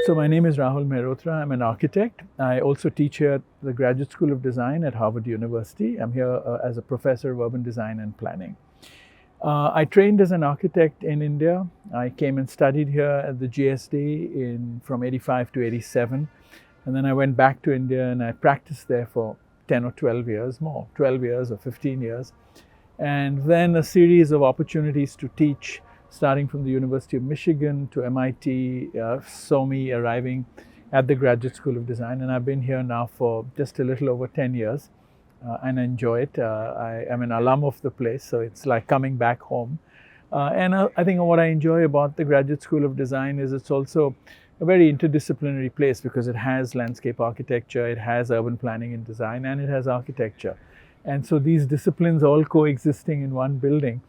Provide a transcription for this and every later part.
So my name is Rahul Mehrotra. I'm an architect. I also teach here at the Graduate School of Design at Harvard University. I'm here as a professor of urban design and planning. I trained as an architect in India. I came and studied here at the GSD from 85 to 87. And then I went back to India and I practiced there for 10 or 12 years more, 12 years or 15 years. And then a series of opportunities to teach, starting from the University of Michigan to MIT, saw me arriving at the Graduate School of Design. And I've been here now for just a little over 10 years and I enjoy it. I am an alum of the place, so it's like coming back home. I think what I enjoy about the Graduate School of Design is it's also a very interdisciplinary place because it has landscape architecture, it has urban planning and design, and it has architecture. And so these disciplines all coexisting in one building,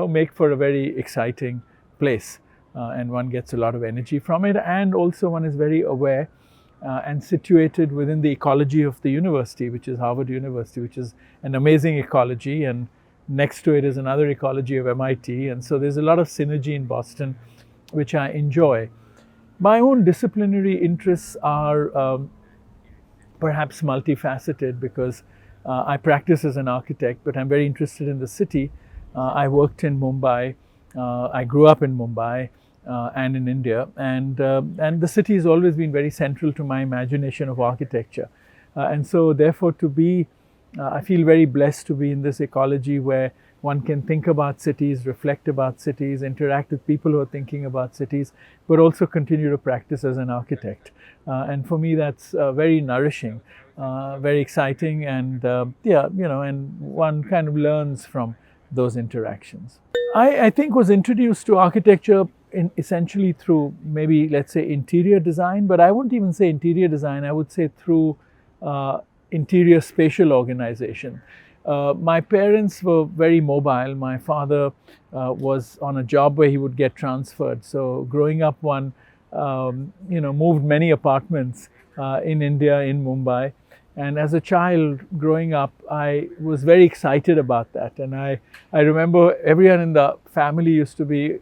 make for a very exciting place. And one gets a lot of energy from it. And also one is very aware and situated within the ecology of the university, which is Harvard University, which is an amazing ecology. And next to it is another ecology of MIT. And so there's a lot of synergy in Boston, which I enjoy. My own disciplinary interests are perhaps multifaceted because I practice as an architect, but I'm very interested in the city. I worked in Mumbai. I grew up in Mumbai and in India. And the city has always been very central to my imagination of architecture. And so therefore I feel very blessed to be in this ecology where one can think about cities, reflect about cities, interact with people who are thinking about cities, but also continue to practice as an architect. And for me, that's very nourishing, very exciting, and and one kind of learns from those interactions. I think was introduced to architecture essentially through maybe, let's say, interior design, but I wouldn't even say interior design, I would say through interior spatial organization. My parents were very mobile. My father was on a job where he would get transferred. So growing up, one moved many apartments in India, in Mumbai. And as a child growing up, I was very excited about that. And I remember everyone in the family used to be,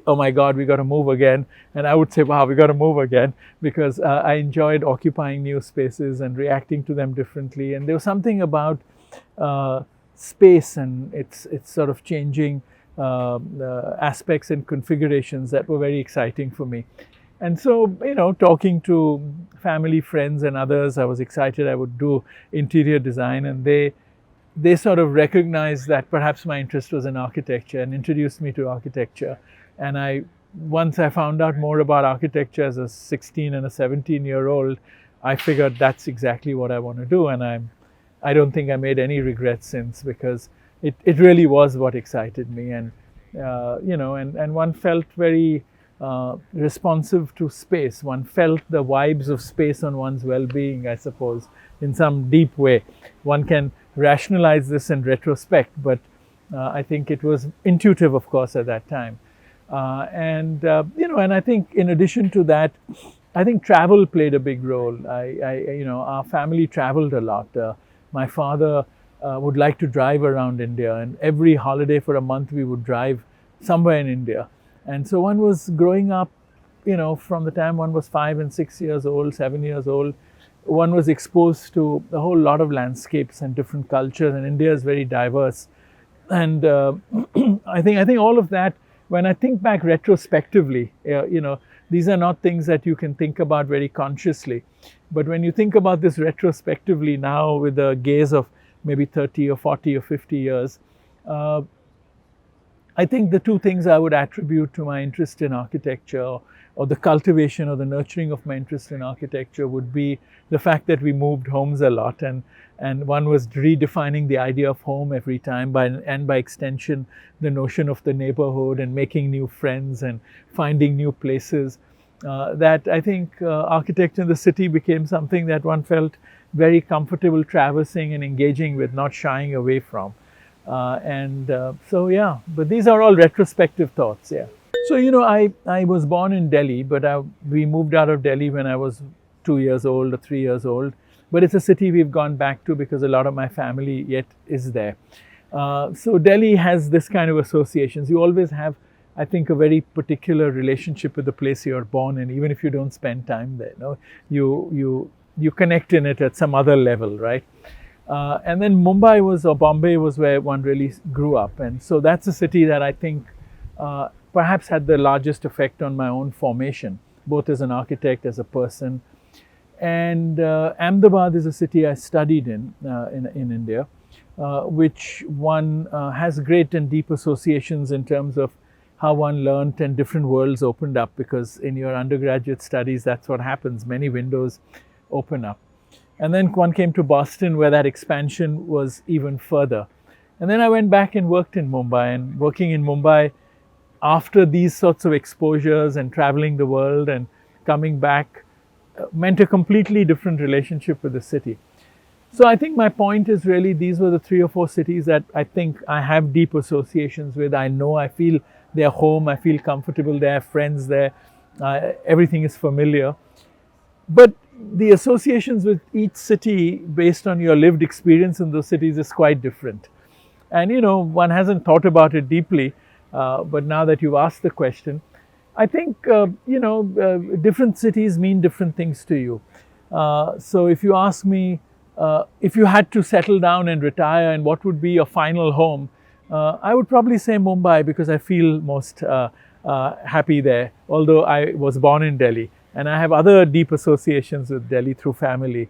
oh my God, we got to move again. And I would say, wow, we got to move again, because I enjoyed occupying new spaces and reacting to them differently. And there was something about space and its sort of changing aspects and configurations that were very exciting for me. And so, talking to family, friends and others, I was excited I would do interior design, and they sort of recognized that perhaps my interest was in architecture and introduced me to architecture. And once I found out more about architecture as a 16 and a 17-year-old, I figured that's exactly what I want to do. And I don't think I made any regrets since, because it really was what excited me. And, and one felt very responsive to space. One felt the vibes of space on one's well-being, I suppose, in some deep way. One can rationalize this in retrospect, but I think it was intuitive, of course, at that time. And I think in addition to that, I think travel played a big role. Our family traveled a lot. My father would like to drive around India, and every holiday for a month we would drive somewhere in India. And so one was growing up, from the time one was 5 and 6 years old, 7 years old, one was exposed to a whole lot of landscapes and different cultures, and India is very diverse. And I think all of that, when I think back retrospectively, these are not things that you can think about very consciously. But when you think about this retrospectively now, with the gaze of maybe 30 or 40 or 50 years, I think the two things I would attribute to my interest in architecture, or the cultivation or the nurturing of my interest in architecture, would be the fact that we moved homes a lot, and one was redefining the idea of home every time, and by extension the notion of the neighborhood, and making new friends and finding new places. That I think architecture in the city became something that one felt very comfortable traversing and engaging with, not shying away from. But these are all retrospective thoughts, yeah. So, I was born in Delhi, but we moved out of Delhi when I was 2 years old or 3 years old. But it's a city we've gone back to because a lot of my family yet is there. So Delhi has this kind of associations. You always have, I think, a very particular relationship with the place you're born in, even if you don't spend time there. No, you connect in it at some other level, right? And then Bombay was where one really grew up, and so that's a city that I think perhaps had the largest effect on my own formation, both as an architect, as a person. And Ahmedabad is a city I studied in India, which one has great and deep associations in terms of how one learnt and different worlds opened up, because in your undergraduate studies, that's what happens. Many windows open up. And then one came to Boston, where that expansion was even further. And then I went back and worked in Mumbai. And working in Mumbai, after these sorts of exposures and traveling the world and coming back, meant a completely different relationship with the city. So I think my point is really, these were the 3 or 4 cities that I think I have deep associations with. I know, I feel they're home, I feel comfortable there, friends there, everything is familiar. But the associations with each city based on your lived experience in those cities is quite different. And one hasn't thought about it deeply, but now that you've asked the question, I think different cities mean different things to you. So if you ask me, if you had to settle down and retire, and what would be your final home, I would probably say Mumbai, because I feel most happy there, although I was born in Delhi. And I have other deep associations with Delhi through family.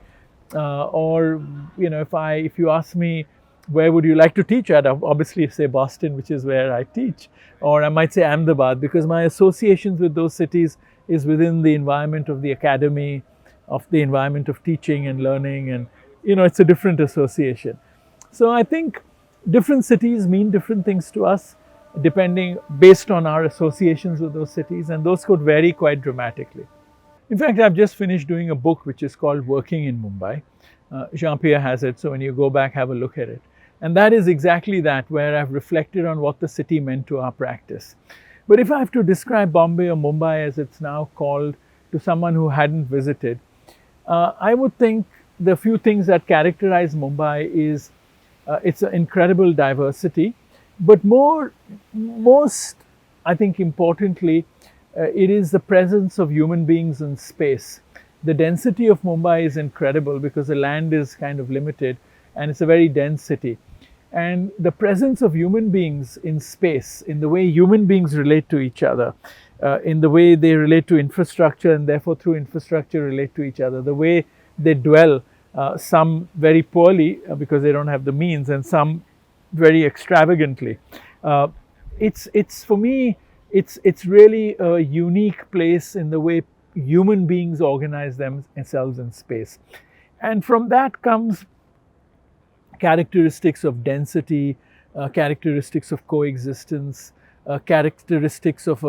Or if you ask me, where would you like to teach? I'd obviously say Boston, which is where I teach. Or I might say Ahmedabad, because my associations with those cities is within the environment of the academy, of the environment of teaching and learning. And, it's a different association. So I think different cities mean different things to us, based on our associations with those cities. And those could vary quite dramatically. In fact, I've just finished doing a book which is called Working in Mumbai. Jean-Pierre has it, so when you go back, have a look at it. And that is exactly that, where I've reflected on what the city meant to our practice. But if I have to describe Bombay or Mumbai, as it's now called, to someone who hadn't visited, I would think the few things that characterize Mumbai is it's an incredible diversity, but most, I think importantly, it is the presence of human beings in space. The density of Mumbai is incredible because the land is kind of limited, and it's a very dense city. And the presence of human beings in space, in the way human beings relate to each other, in the way they relate to infrastructure, and therefore through infrastructure relate to each other, the way they dwell, some very poorly because they don't have the means, and some very extravagantly. It's for me, it's really a unique place in the way human beings organize themselves in space. And from that comes characteristics of density, characteristics of coexistence, characteristics of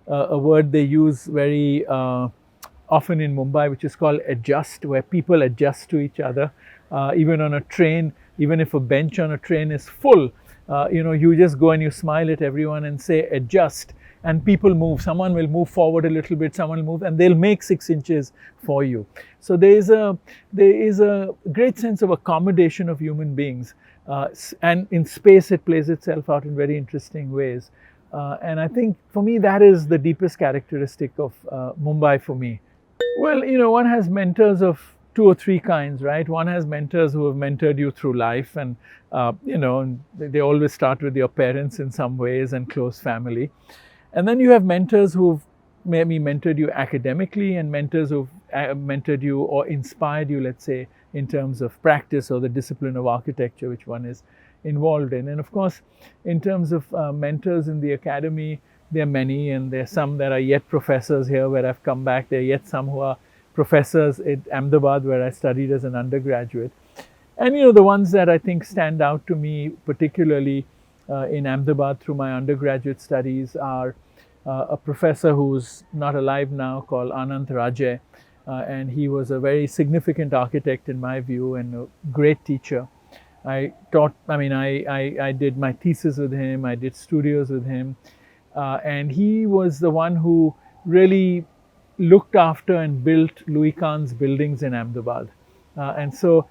a word they use very often in Mumbai, which is called adjust, where people adjust to each other. Even on a train, even if a bench on a train is full, you just go and you smile at everyone and say adjust, and people move. Someone will move forward a little bit, someone will move, and they'll make 6 inches for you. So there is a great sense of accommodation of human beings, and in space it plays itself out in very interesting ways. And I think for me that is the deepest characteristic of Mumbai for me. Well, one has mentors of 2 or 3 kinds, right? One has mentors who have mentored you through life, and they always start with your parents in some ways and close family. And then you have mentors who've maybe mentored you academically, and mentors who've mentored you or inspired you, let's say, in terms of practice or the discipline of architecture, which one is involved in. And of course, in terms of mentors in the academy, there are many, and there are some that are yet professors here where I've come back. There are yet some who are professors at Ahmedabad, where I studied as an undergraduate. And the ones that I think stand out to me, particularly in Ahmedabad through my undergraduate studies, are a professor who's not alive now called Anant Rajay, and he was a very significant architect in my view and a great teacher. I did my thesis with him, I did studios with him, and he was the one who really looked after and built Louis Kahn's buildings in Ahmedabad. And so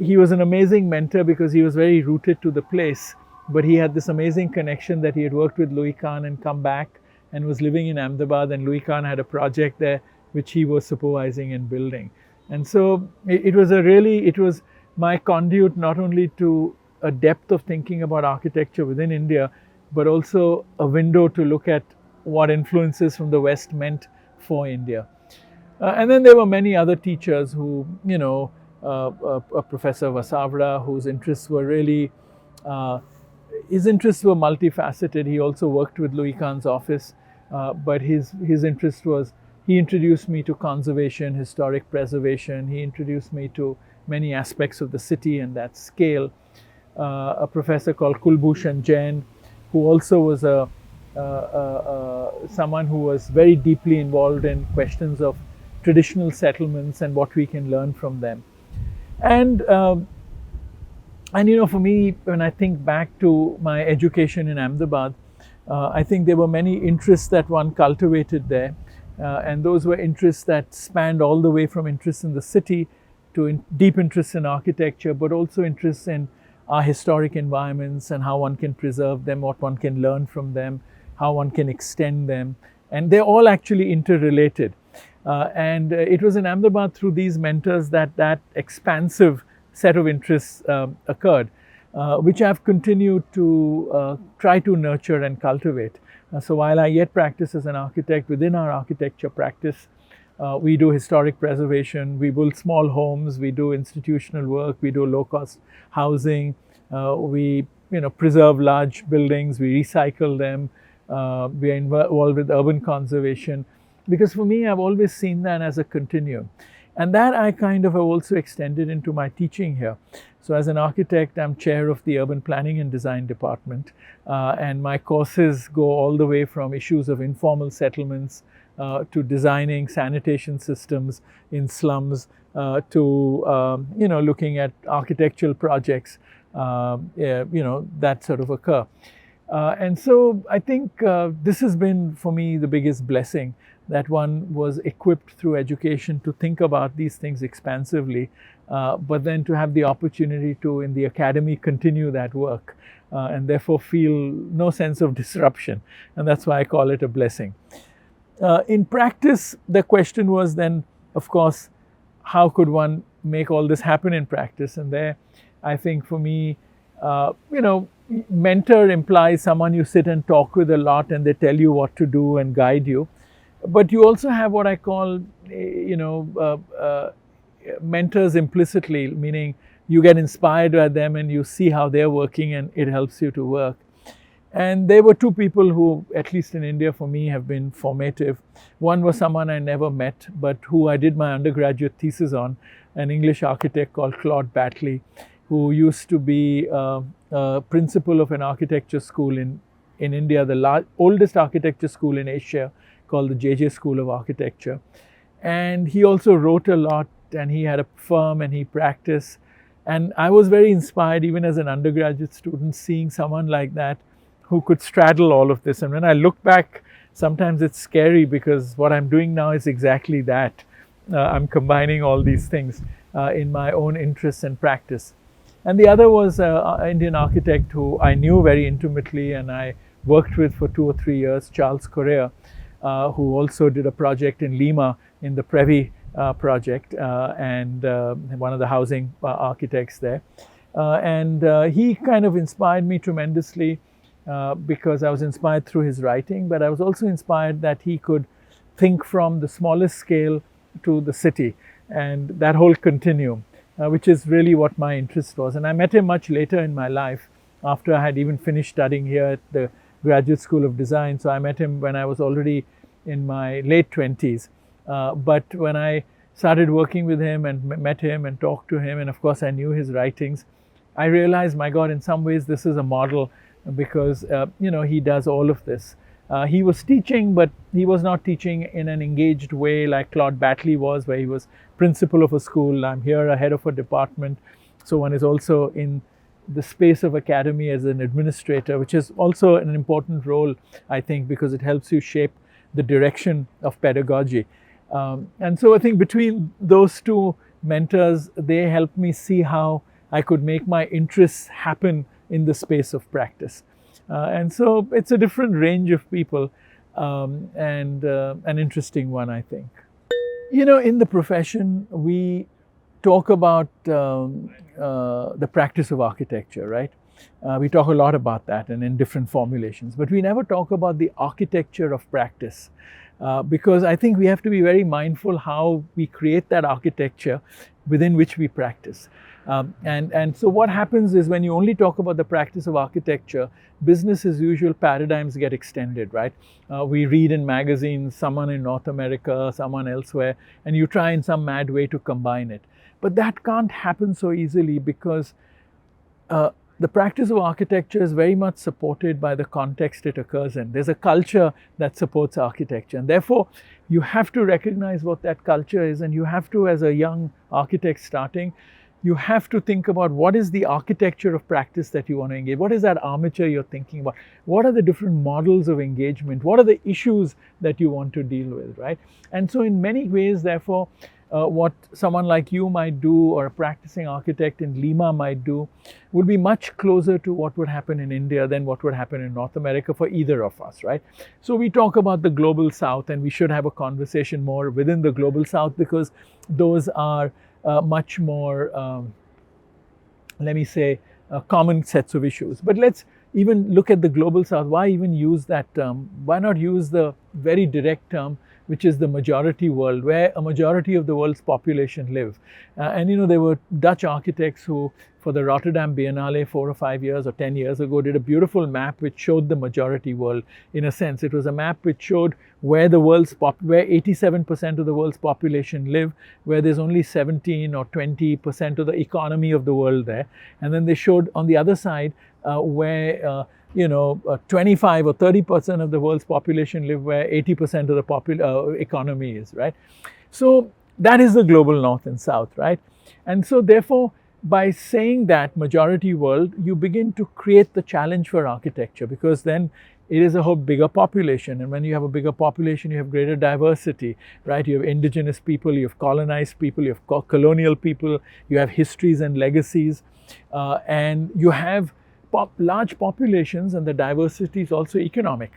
he was an amazing mentor because he was very rooted to the place, but he had this amazing connection that he had worked with Louis Kahn and come back and was living in Ahmedabad, and Louis Kahn had a project there which he was supervising and building. And so it was my conduit not only to a depth of thinking about architecture within India, but also a window to look at what influences from the West meant for India. And then there were many other teachers who, Professor Vasavra, whose interests were really, his interests were multifaceted. He also worked with Louis Kahn's office, but his interest was, he introduced me to conservation, historic preservation. He introduced me to many aspects of the city and that scale. A professor called Kulbhushan Jain, who also was someone who was very deeply involved in questions of traditional settlements and what we can learn from them. And for me, when I think back to my education in Ahmedabad, I think there were many interests that one cultivated there. And those were interests that spanned all the way from interests in the city to deep interests in architecture, but also interests in our historic environments and how one can preserve them, what one can learn from them, how one can extend them. And they're all actually interrelated. And it was in Ahmedabad through these mentors that expansive set of interests occurred, which I've continued to try to nurture and cultivate. So while I yet practice as an architect, within our architecture practice, we do historic preservation, we build small homes, we do institutional work, we do low-cost housing, we preserve large buildings, we recycle them, we are involved with urban conservation. Because for me, I've always seen that as a continuum. And that I kind of have also extended into my teaching here. So as an architect, I'm chair of the Urban Planning and Design Department. And my courses go all the way from issues of informal settlements to designing sanitation systems in slums to, looking at architectural projects, that sort of occur. And so I think this has been for me the biggest blessing, that one was equipped through education to think about these things expansively, but then to have the opportunity to, in the academy, continue that work and therefore feel no sense of disruption. And that's why I call it a blessing. In practice, the question was then, of course, how could one make all this happen in practice? And there, I think for me, mentor implies someone you sit and talk with a lot and they tell you what to do and guide you. But you also have what I call, mentors implicitly, meaning you get inspired by them and you see how they're working and it helps you to work. And there were two people who, at least in India for me, have been formative. One was someone I never met, but who I did my undergraduate thesis on, an English architect called Claude Batley, who used to be principal of an architecture school in India, the oldest architecture school in Asia, called the JJ School of Architecture. And he also wrote a lot, and he had a firm and he practiced. And I was very inspired, even as an undergraduate student, seeing someone like that who could straddle all of this. And when I look back, sometimes it's scary because what I'm doing now is exactly that. I'm combining all these things in my own interests and practice. And the other was an Indian architect who I knew very intimately and I worked with for 2 or 3 years, Charles Correa, who also did a project in Lima in the Previ project and one of the housing architects there. And he kind of inspired me tremendously because I was inspired through his writing, but I was also inspired that he could think from the smallest scale to the city and that whole continuum, which is really what my interest was. And I met him much later in my life, after I had even finished studying here at the Graduate School of Design. So I met him when I was already in my late 20s. But when I started working with him and met him and talked to him, and of course I knew his writings, I realized, my God, in some ways this is a model because, he does all of this. He was teaching, but he was not teaching in an engaged way like Claude Batley was, where he was principal of a school. I'm here, a head of a department. So one is also in the space of academy as an administrator, which is also an important role, I think, because it helps you shape the direction of pedagogy. And so I think between those two mentors, they helped me see how I could make my interests happen in the space of practice. And so it's a different range of people. and an interesting one, I think. You know, in the profession, we talk about the practice of architecture, right? We talk a lot about that and in different formulations, but we never talk about the architecture of practice. Because I think we have to be very mindful how we create that architecture within which we practice. And so what happens is when you only talk about the practice of architecture, business as usual paradigms get extended, right? We read in magazines, someone in North America, someone elsewhere, and you try in some mad way to combine it. But that can't happen so easily because the practice of architecture is very much supported by the context it occurs in. There's a culture that supports architecture, and therefore you have to recognize what that culture is, and you have to, as a young architect starting, you have to think about what is the architecture of practice that you want to engage. What is that armature you're thinking about? What are the different models of engagement? What are the issues that you want to deal with, right? And so in many ways, therefore, what someone like you might do or a practicing architect in Lima might do would be much closer to what would happen in India than what would happen in North America for either of us, right? So we talk about the global South, and we should have a conversation more within the global South because those are much more, let me say, common sets of issues. But let's even look at the global South. Why even use that term? Why not use the very direct term, which is the majority world, where a majority of the world's population live? And you know, there were Dutch architects who, for the Rotterdam Biennale 4 or 5 years or 10 years ago, did a beautiful map which showed the majority world. In a sense, it was a map which showed where the world's where 87% of the world's population live, where there's only 17 or 20% of the economy of the world there. And then they showed on the other side where 25 or 30% of the world's population live where 80% of the economy is, right? So that is the global North and South, right? And so therefore, by saying that majority world, you begin to create the challenge for architecture, because then it is a whole bigger population. And when you have a bigger population, you have greater diversity, right? You have indigenous people, you have colonized people, you have colonial people, you have histories and legacies, and you have large populations, and the diversity is also economic.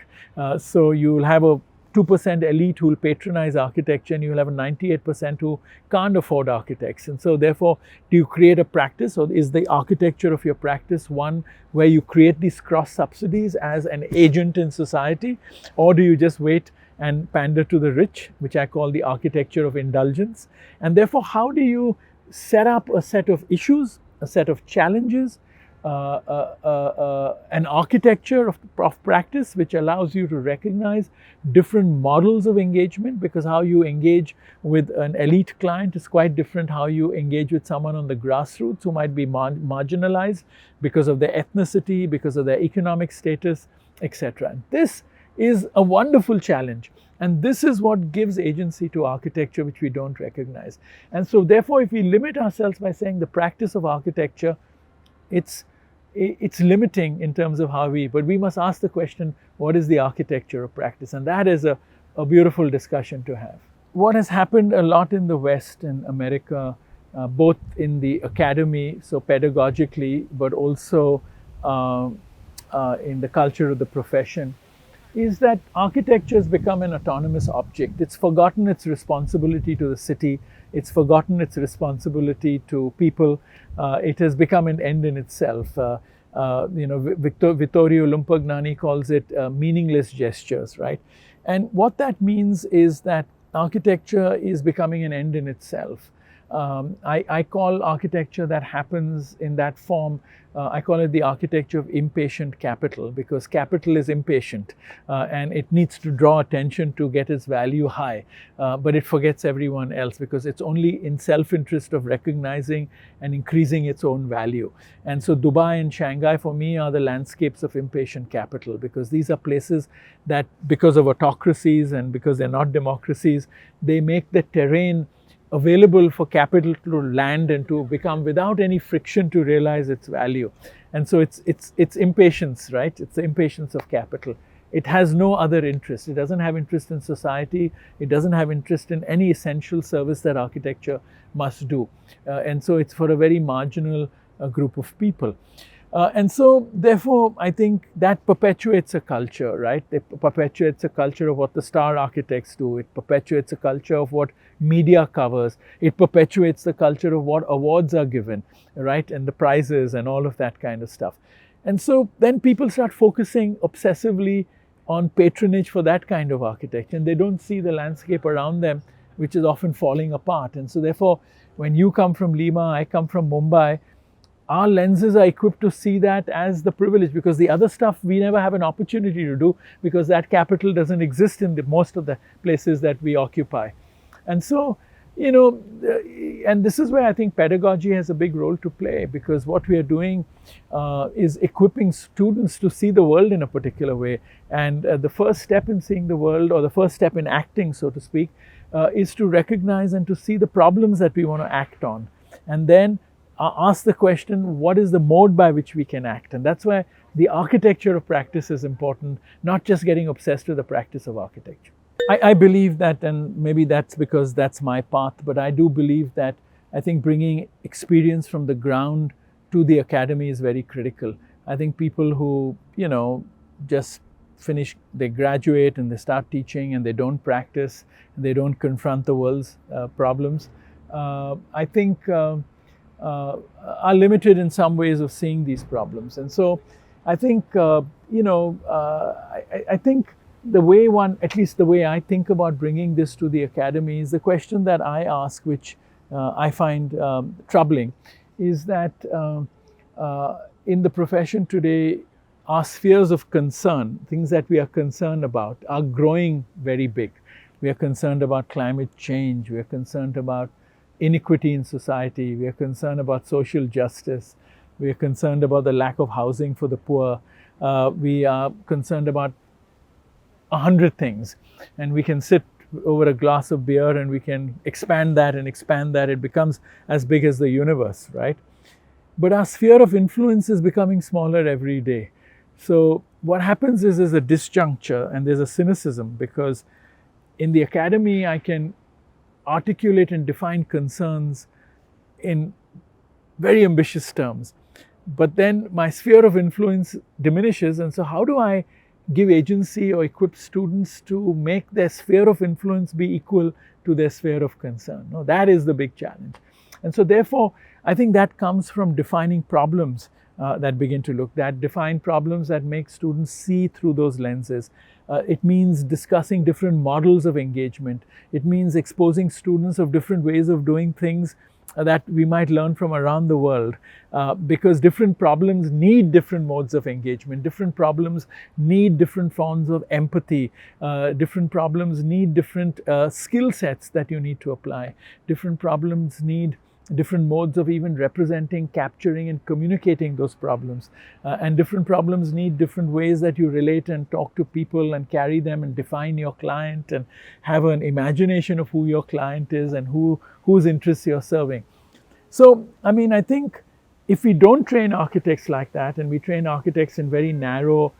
So you will have a 2% elite who will patronize architecture, and you will have a 98% who can't afford architects. And so therefore, do you create a practice, or is the architecture of your practice one where you create these cross subsidies as an agent in society, or do you just wait and pander to the rich, which I call the architecture of indulgence? And therefore, how do you set up a set of issues, a set of challenges, an architecture of practice which allows you to recognize different models of engagement, because how you engage with an elite client is quite different how you engage with someone on the grassroots who might be marginalized because of their ethnicity, because of their economic status, etc. This is a wonderful challenge. And this is what gives agency to architecture, which we don't recognize. And so therefore, if we limit ourselves by saying the practice of architecture, it's limiting in terms of how but we must ask the question, what is the architecture of practice? And that is a beautiful discussion to have. What has happened a lot in the West, in America, both in the academy, so pedagogically, but also in the culture of the profession, is that architecture has become an autonomous object. It's forgotten its responsibility to the city. It's forgotten its responsibility to people. It has become an end in itself. Vittorio Lumpagnani calls it meaningless gestures, right? And what that means is that architecture is becoming an end in itself. I call architecture that happens in that form, I call it the architecture of impatient capital, because capital is impatient and it needs to draw attention to get its value high, but it forgets everyone else because it's only in self-interest of recognizing and increasing its own value. And so Dubai and Shanghai for me are the landscapes of impatient capital, because these are places that, because of autocracies and because they're not democracies, they make the terrain available for capital to land and to become without any friction to realize its value. And so it's impatience, right? It's the impatience of capital. It has no other interest. It doesn't have interest in society. It doesn't have interest in any essential service that architecture must do. And so it's for a very marginal group of people. And so, therefore, I think that perpetuates a culture, right? It perpetuates a culture of what the star architects do. It perpetuates a culture of what media covers. It perpetuates the culture of what awards are given, right? And the prizes and all of that kind of stuff. And so then people start focusing obsessively on patronage for that kind of architecture, and they don't see the landscape around them, which is often falling apart. And so, therefore, when you come from Lima, I come from Mumbai, our lenses are equipped to see that as the privilege, because the other stuff we never have an opportunity to do, because that capital doesn't exist in most of the places that we occupy. And so, and this is where I think pedagogy has a big role to play, because what we are doing is equipping students to see the world in a particular way. And the first step in seeing the world, or the first step in acting, so to speak, is to recognize and to see the problems that we want to act on. And then ask the question, what is the mode by which we can act? And that's why the architecture of practice is important, not just getting obsessed with the practice of architecture. I believe that, and maybe that's because that's my path, but I do believe that I think bringing experience from the ground to the academy is very critical. I think people who, just finish, they graduate and they start teaching and they don't practice, and they don't confront the world's problems, I think are limited in some ways of seeing these problems. And so I think, I think the way at least the way I think about bringing this to the academy is the question that I ask, which I find troubling, is that in the profession today, our spheres of concern, things that we are concerned about, are growing very big. We are concerned about climate change. We are concerned about inequity in society. We are concerned about social justice. We are concerned about the lack of housing for the poor. We are concerned about 100 things. And we can sit over a glass of beer and we can expand that and expand that. It becomes as big as the universe, right? But our sphere of influence is becoming smaller every day. So what happens is there's a disjuncture and there's a cynicism, because in the academy I can articulate and define concerns in very ambitious terms, but then my sphere of influence diminishes. And so how do I give agency or equip students to make their sphere of influence be equal to their sphere of concern? No, that is the big challenge. And so therefore I think that comes from defining problems that begin to look, that define problems that make students see through those lenses. It means discussing different models of engagement. It means exposing students of different ways of doing things that we might learn from around the world, because different problems need different modes of engagement. Different problems need different forms of empathy. Different problems need different skill sets that you need to apply. Different problems need different modes of even representing, capturing and communicating those problems. And different problems need different ways that you relate and talk to people and carry them and define your client and have an imagination of who your client is and whose interests you're serving. So, I think if we don't train architects like that, and we train architects in very narrow,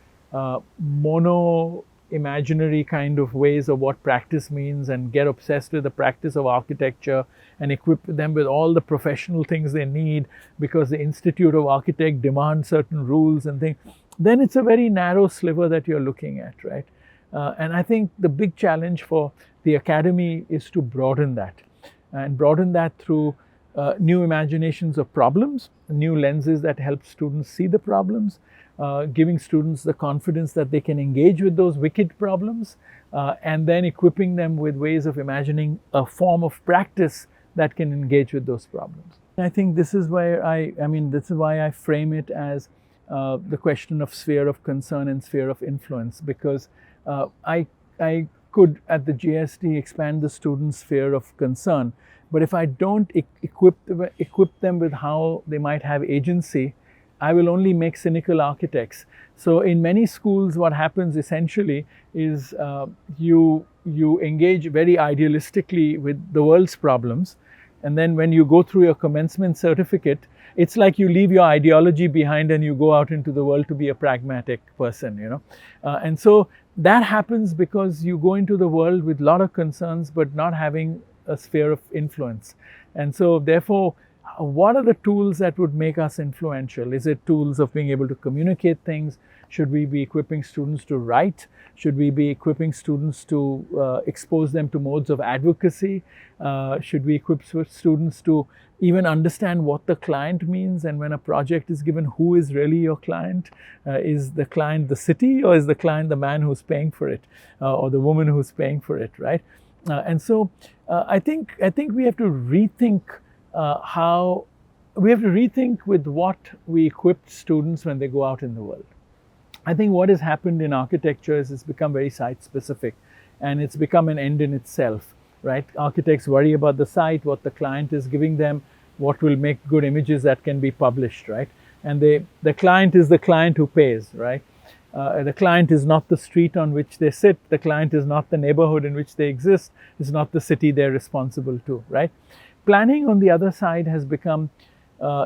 imaginary kind of ways of what practice means, and get obsessed with the practice of architecture and equip them with all the professional things they need because the Institute of Architects demands certain rules and things, then it's a very narrow sliver that you're looking at, right? And I think the big challenge for the academy is to broaden that, and broaden that through new imaginations of problems, new lenses that help students see the problems, giving students the confidence that they can engage with those wicked problems, and then equipping them with ways of imagining a form of practice that can engage with those problems. I think this is where this is why I frame it as the question of sphere of concern and sphere of influence, because I could at the GST expand the students' sphere of concern, but if I don't equip them with how they might have agency, I will only make cynical architects. So in many schools, what happens essentially is you engage very idealistically with the world's problems, and then when you go through your commencement certificate, it's like you leave your ideology behind and you go out into the world to be a pragmatic person, and so that happens because you go into the world with a lot of concerns but not having a sphere of influence. And so therefore, what are the tools that would make us influential? Is it tools of being able to communicate things? Should we be equipping students to write? Should we be equipping students to expose them to modes of advocacy? Should we equip students to even understand what the client means? And when a project is given, who is really your client? Is the client the city, or is the client the man who's paying for it, or the woman who's paying for it, right? And so I think we have to rethink how we have to rethink with what we equip students when they go out in the world. I think what has happened in architecture is it's become very site specific, and it's become an end in itself, right? Architects worry about the site, what the client is giving them, what will make good images that can be published, right? And the client is the client who pays, right? The client is not the street on which they sit. The client is not the neighborhood in which they exist. It's not the city they're responsible to, right? Planning, on the other side, has become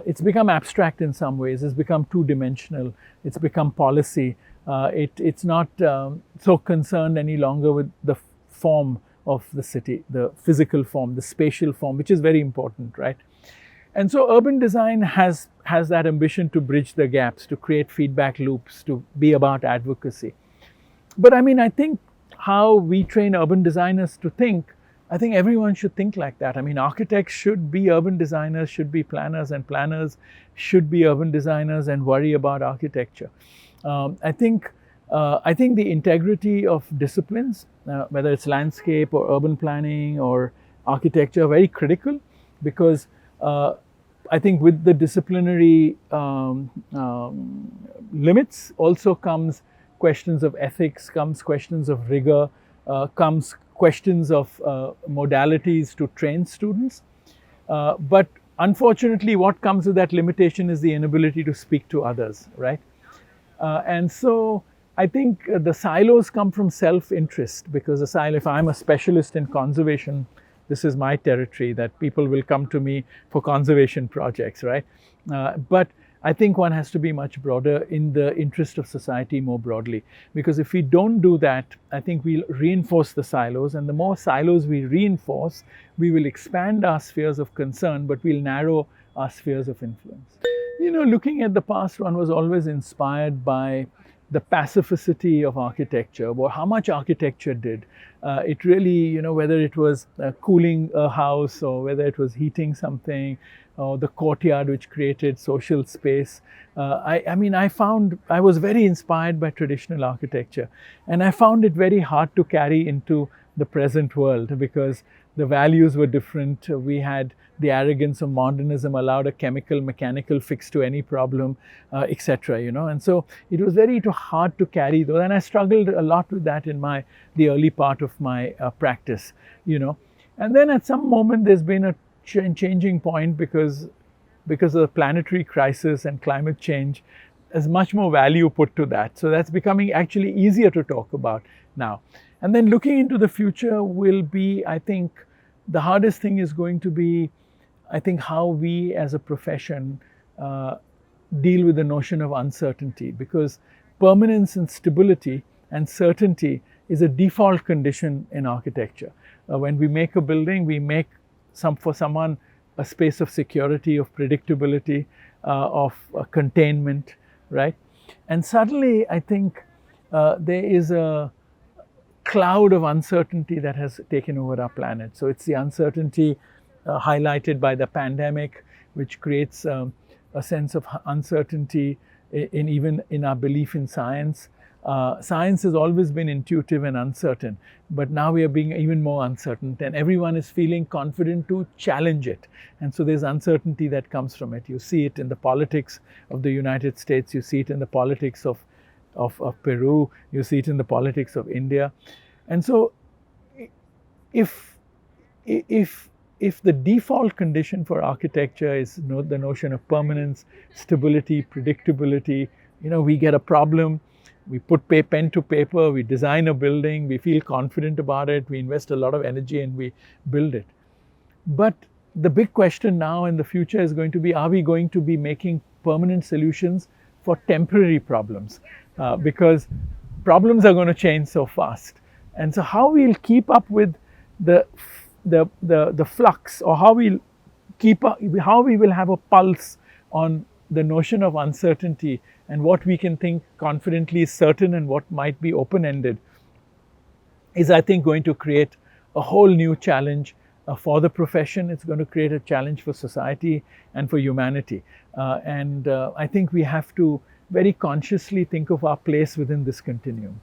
it's become abstract in some ways. It's become two-dimensional. It's become policy. It's not so concerned any longer with the form of the city, the physical form, the spatial form, which is very important, right? And so urban design has that ambition to bridge the gaps, to create feedback loops, to be about advocacy. But I mean, I think how we train urban designers to think, I think everyone should think like that. I mean, architects should be urban designers, should be planners, and planners should be urban designers and worry about architecture. I think the integrity of disciplines, whether it's landscape or urban planning or architecture, are very critical, because I think with the disciplinary limits also comes questions of ethics, comes questions of rigor, comes questions of modalities to train students. But unfortunately, what comes with that limitation is the inability to speak to others, right? And so I think the silos come from self-interest, because if I'm a specialist in conservation, this is my territory, that people will come to me for conservation projects, right? But I think one has to be much broader in the interest of society more broadly, because if we don't do that, I think we'll reinforce the silos, and the more silos we reinforce, we will expand our spheres of concern, but we'll narrow our spheres of influence. You know, looking at the past, one was always inspired by the pacificity of architecture, or how much architecture did. It really, you know, whether it was cooling a house, or whether it was heating something, or the courtyard which created social space. I was very inspired by traditional architecture, and I found it very hard to carry into the present world, because the values were different. We had the arrogance of modernism, allowed a chemical, mechanical fix to any problem, etc. You know, and so it was very hard to carry those, and I struggled a lot with that in the early part of my practice. You know, and then at some moment there's been a changing point, because of the planetary crisis and climate change. There's much more value put to that, so that's becoming actually easier to talk about now. And then looking into the future will be, I think, the hardest thing is going to be, I think, how we as a profession deal with the notion of uncertainty, because permanence and stability and certainty is a default condition in architecture. When we make a building, we make for someone a space of security, of predictability, of containment, right? And suddenly, I think there is a cloud of uncertainty that has taken over our planet. So it's the uncertainty highlighted by the pandemic, which creates a sense of uncertainty even in our belief in science. Science has always been intuitive and uncertain, but now we are being even more uncertain, and everyone is feeling confident to challenge it. And so there's uncertainty that comes from it. You see it in the politics of the United States, you see it in the politics of Peru, you see it in the politics of India. And so if the default condition for architecture is the notion of permanence, stability, predictability, you know, we get a problem, we put pen to paper, we design a building, we feel confident about it, we invest a lot of energy and we build it. But the big question now in the future is going to be, are we going to be making permanent solutions for temporary problems? Because problems are going to change so fast. And so how we'll keep up with the flux, or how we'll how we will have a pulse on the notion of uncertainty and what we can think confidently is certain and what might be open-ended is, I think, going to create a whole new challenge for the profession. It's going to create a challenge for society and for humanity. And I think we have to very consciously think of our place within this continuum.